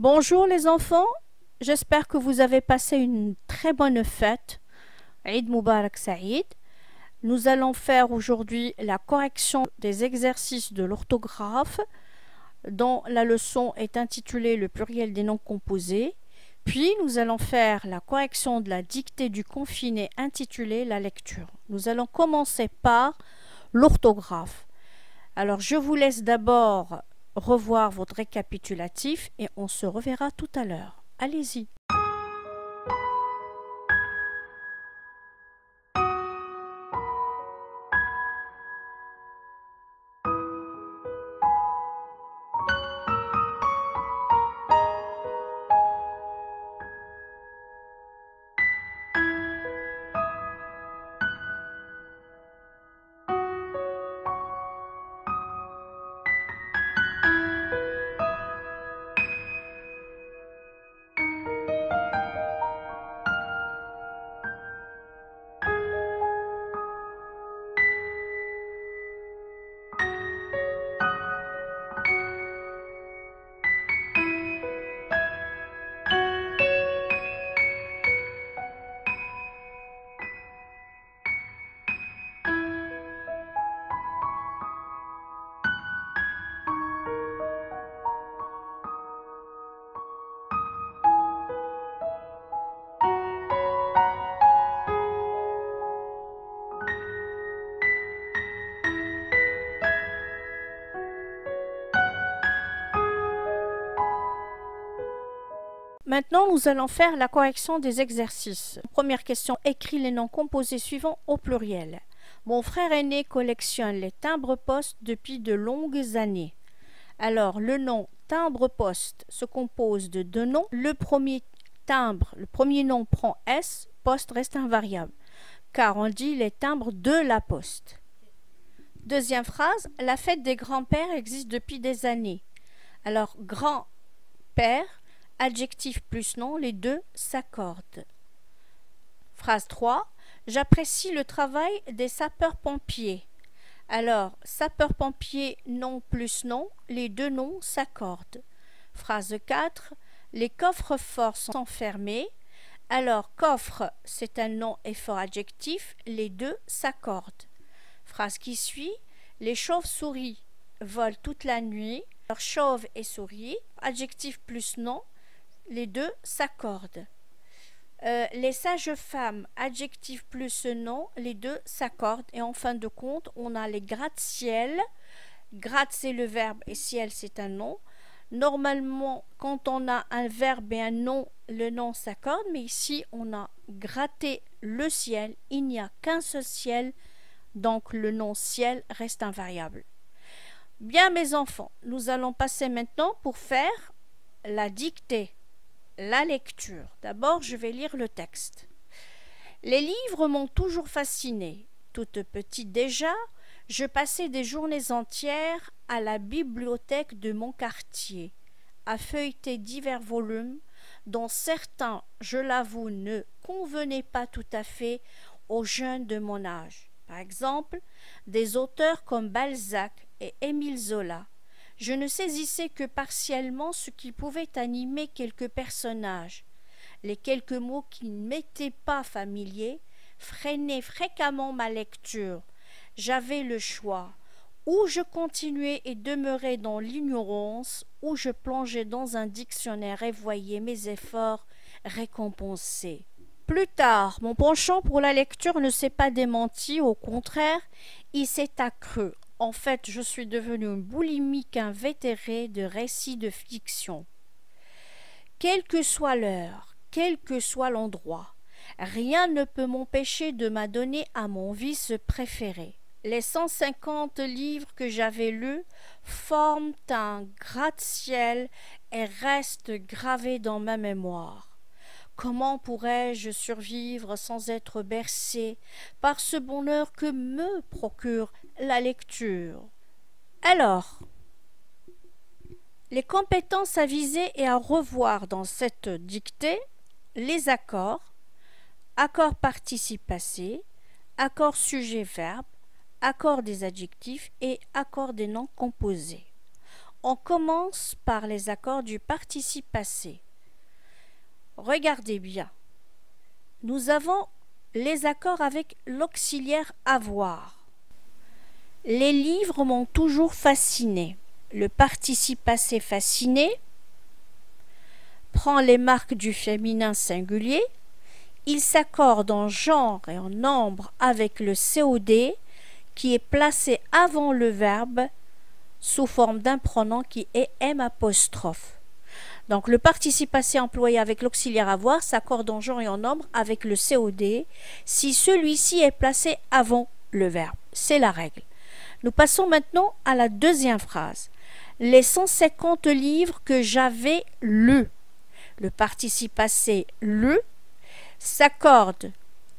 Bonjour les enfants, j'espère que vous avez passé une très bonne fête. Eid Mubarak Saïd. Nous allons faire aujourd'hui la correction des exercices de l'orthographe dont la leçon est intitulée le pluriel des noms composés. Puis nous allons faire la correction de la dictée du confiné intitulée la lecture. Nous allons commencer par l'orthographe. Alors je vous laisse d'abord revoir votre récapitulatif et on se reverra tout à l'heure. Allez-y. Maintenant, nous allons faire la correction des exercices. Première question, écris les noms composés suivants au pluriel. Mon frère aîné collectionne les timbres-poste depuis de longues années. Alors, le nom timbre-poste se compose de deux noms. Le premier nom prend S, poste reste invariable, car on dit les timbres de la poste. Deuxième phrase, la fête des grands-pères existe depuis des années. Alors, grand-père, adjectif plus nom, les deux s'accordent. Phrase 3. J'apprécie le travail des sapeurs-pompiers. Alors, sapeurs-pompiers, nom plus nom, les deux noms s'accordent. Phrase 4. Les coffres-forts sont fermés. Alors, coffre, c'est un nom et fort adjectif, les deux s'accordent. Phrase qui suit. Les chauves-souris volent toute la nuit. Alors, chauve et souris, adjectif plus nom, les deux s'accordent. Les sages-femmes, adjectif plus nom, les deux s'accordent. Et en fin de compte, on a les gratte-ciel. Gratte, c'est le verbe et ciel, c'est un nom. Normalement, quand on a un verbe et un nom, le nom s'accorde. Mais ici, on a gratté le ciel. Il n'y a qu'un seul ciel. Donc, le nom ciel reste invariable. Bien, mes enfants, nous allons passer maintenant pour faire la dictée. La lecture. D'abord, je vais lire le texte. Les livres m'ont toujours fascinée. Toute petite déjà, je passais des journées entières à la bibliothèque de mon quartier, à feuilleter divers volumes, dont certains, je l'avoue, ne convenaient pas tout à fait aux jeunes de mon âge. Par exemple, des auteurs comme Balzac et Émile Zola. Je ne saisissais que partiellement ce qui pouvait animer quelques personnages. Les quelques mots qui ne m'étaient pas familiers freinaient fréquemment ma lecture. J'avais le choix. Ou je continuais et demeurais dans l'ignorance, ou je plongeais dans un dictionnaire et voyais mes efforts récompensés. Plus tard, mon penchant pour la lecture ne s'est pas démenti, au contraire, il s'est accru. En fait, je suis devenue une boulimique invétérée de récits de fiction. Quelle que soit l'heure, quel que soit l'endroit, rien ne peut m'empêcher de m'adonner à mon vice préféré. Les 150 livres que j'avais lus forment un gratte-ciel et restent gravés dans ma mémoire. Comment pourrais-je survivre sans être bercé par ce bonheur que me procure la lecture? Alors, les compétences à viser et à revoir dans cette dictée, les accords, accord participe passé, accord sujet-verbe, accord des adjectifs et accord des noms composés. On commence par les accords du participe passé. Regardez bien. Nous avons les accords avec l'auxiliaire avoir. Les livres m'ont toujours fasciné. Le participe passé fasciné prend les marques du féminin singulier. Il s'accorde en genre et en nombre avec le COD qui est placé avant le verbe sous forme d'un pronom qui est M'. Donc le participe passé employé avec l'auxiliaire avoir s'accorde en genre et en nombre avec le COD si celui-ci est placé avant le verbe. C'est la règle. Nous passons maintenant à la deuxième phrase. Les 150 livres que j'avais lus. Le participe passé le s'accorde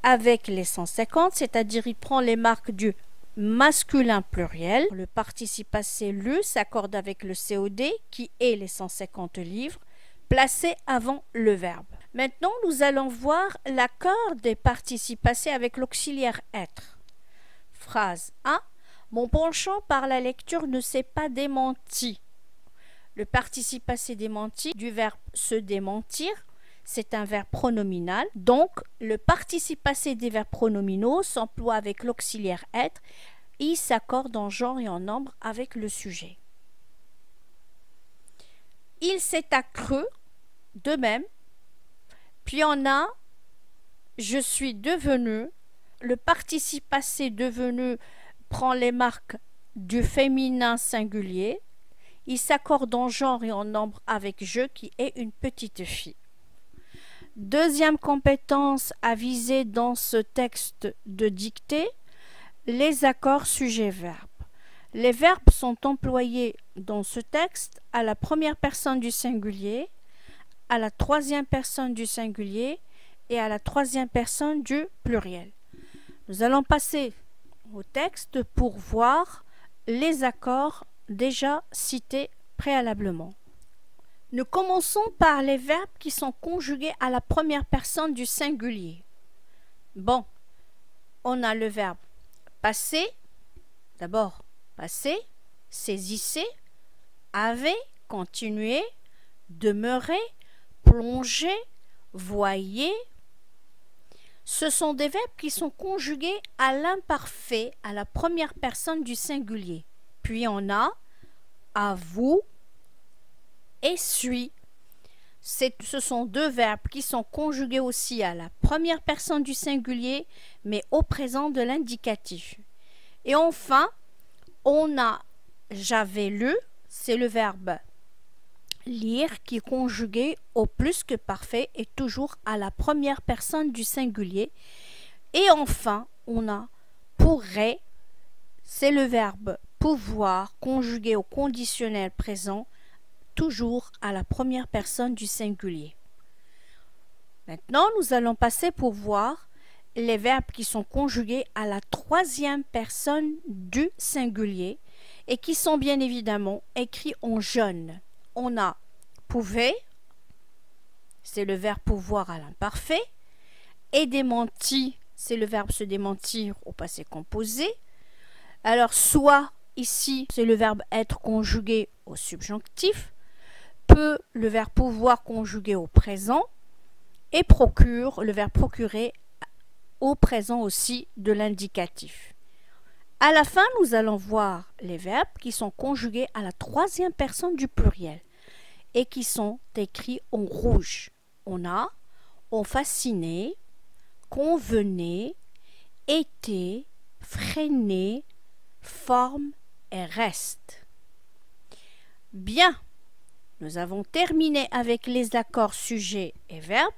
avec les 150, c'est-à-dire il prend les marques du masculin pluriel. Le participe passé le s'accorde avec le COD qui est les 150 livres placés avant le verbe. Maintenant, nous allons voir l'accord des participes passés avec l'auxiliaire être. Phrase 1. Mon penchant par la lecture ne s'est pas démenti. Le participe passé démenti du verbe se démentir, c'est un verbe pronominal. Donc, le participe passé des verbes pronominaux s'emploie avec l'auxiliaire être. Il s'accorde en genre et en nombre avec le sujet. Il s'est accru, de même. Puis on a je suis devenu. Le participe passé devenu prend les marques du féminin singulier. Il s'accorde en genre et en nombre avec je qui est une petite fille. Deuxième compétence à viser dans ce texte de dictée, les accords sujet-verbe. Les verbes sont employés dans ce texte à la première personne du singulier, à la troisième personne du singulier et à la troisième personne du pluriel. Nous allons passer au texte pour voir les accords déjà cités préalablement. Nous commençons par les verbes qui sont conjugués à la première personne du singulier. Bon, on a le verbe passer, d'abord passer, saisissez, avez, continuer, demeurer, plonger, voyez. Ce sont des verbes qui sont conjugués à l'imparfait, à la première personne du singulier. Puis on a à vous et suis. Ce sont deux verbes qui sont conjugués aussi à la première personne du singulier, mais au présent de l'indicatif. Et enfin, on a j'avais lu, c'est le verbe lire qui est conjugué au plus que parfait et toujours à la première personne du singulier. Et enfin, on a pourrait, c'est le verbe pouvoir conjugué au conditionnel présent, toujours à la première personne du singulier. Maintenant, nous allons passer pour voir les verbes qui sont conjugués à la troisième personne du singulier et qui sont bien évidemment écrits en jaune. On a pouvait, c'est le verbe pouvoir à l'imparfait, et démenti, c'est le verbe se démentir au passé composé. Alors soit ici, c'est le verbe être conjugué au subjonctif, peut, le verbe pouvoir conjugué au présent, et procure, le verbe procurer au présent aussi de l'indicatif. À la fin, nous allons voir les verbes qui sont conjugués à la troisième personne du pluriel et qui sont écrits en rouge. On a on fasciné, convenait, était, freiné, forme et reste. Bien, nous avons terminé avec les accords sujet et verbe.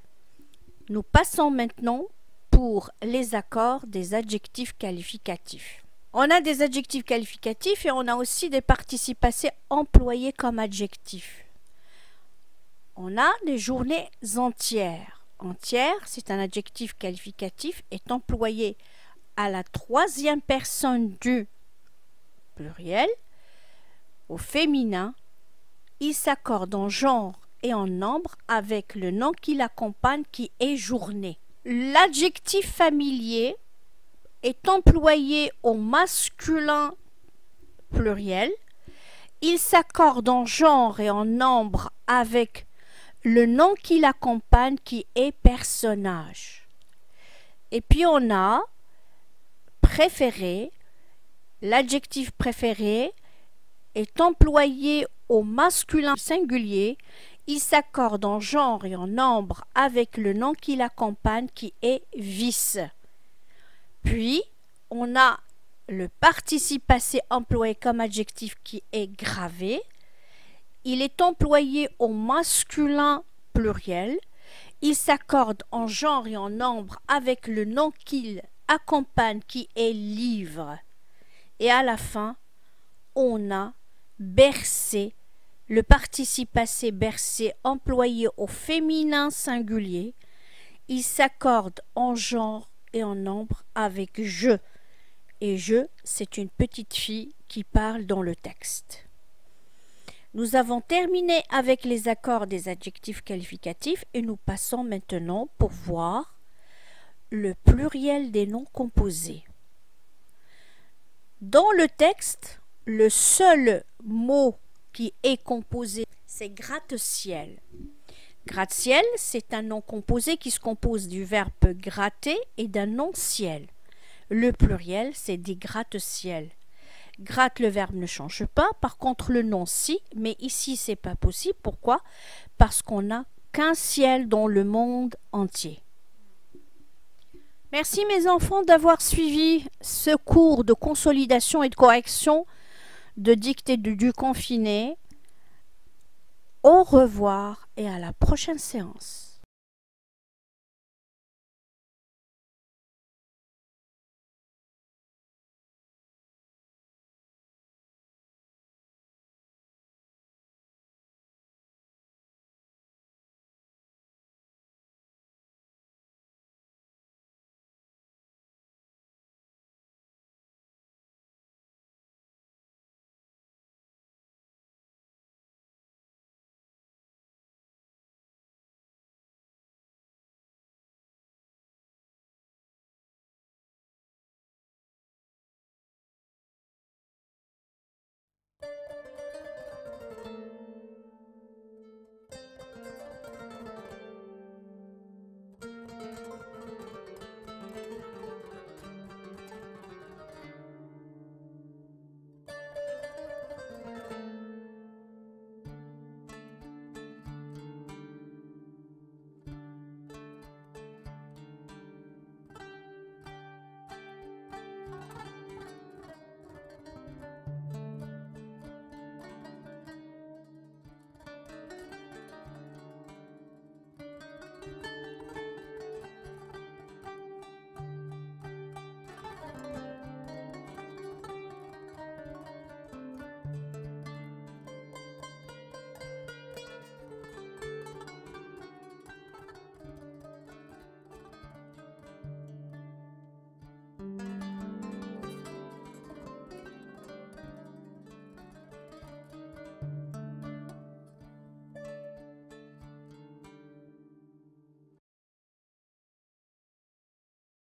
Nous passons maintenant pour les accords des adjectifs qualificatifs. On a des adjectifs qualificatifs et on a aussi des participes passés employés comme adjectifs. On a des journées entières. Entière, c'est un adjectif qualificatif, est employé à la troisième personne du pluriel, au féminin. Il s'accorde en genre et en nombre avec le nom qui l'accompagne qui est journée. L'adjectif familier est employé au masculin pluriel. Il s'accorde en genre et en nombre avec le nom qui l'accompagne qui est personnage. Et puis on a préféré. L'adjectif préféré est employé au masculin singulier. Il s'accorde en genre et en nombre avec le nom qui l'accompagne qui est vice. Puis, on a le participe passé employé comme adjectif qui est gravé. Il est employé au masculin pluriel. Il s'accorde en genre et en nombre avec le nom qu'il accompagne qui est livre. Et à la fin, on a bercé, le participe passé bercé employé au féminin singulier. Il s'accorde en genre et en nombre avec je. Et je, c'est une petite fille qui parle dans le texte. Nous avons terminé avec les accords des adjectifs qualificatifs et nous passons maintenant pour voir le pluriel des noms composés. Dans le texte, le seul mot qui est composé, c'est gratte-ciel. Gratte-ciel, c'est un nom composé qui se compose du verbe gratter et d'un nom ciel. Le pluriel, c'est des gratte-ciel. Gratte, le verbe ne change pas, par contre le nom si, mais ici c'est pas possible. Pourquoi? Parce qu'on n'a qu'un ciel dans le monde entier. Merci mes enfants d'avoir suivi ce cours de consolidation et de correction de dictée du confiné. Au revoir et à la prochaine séance.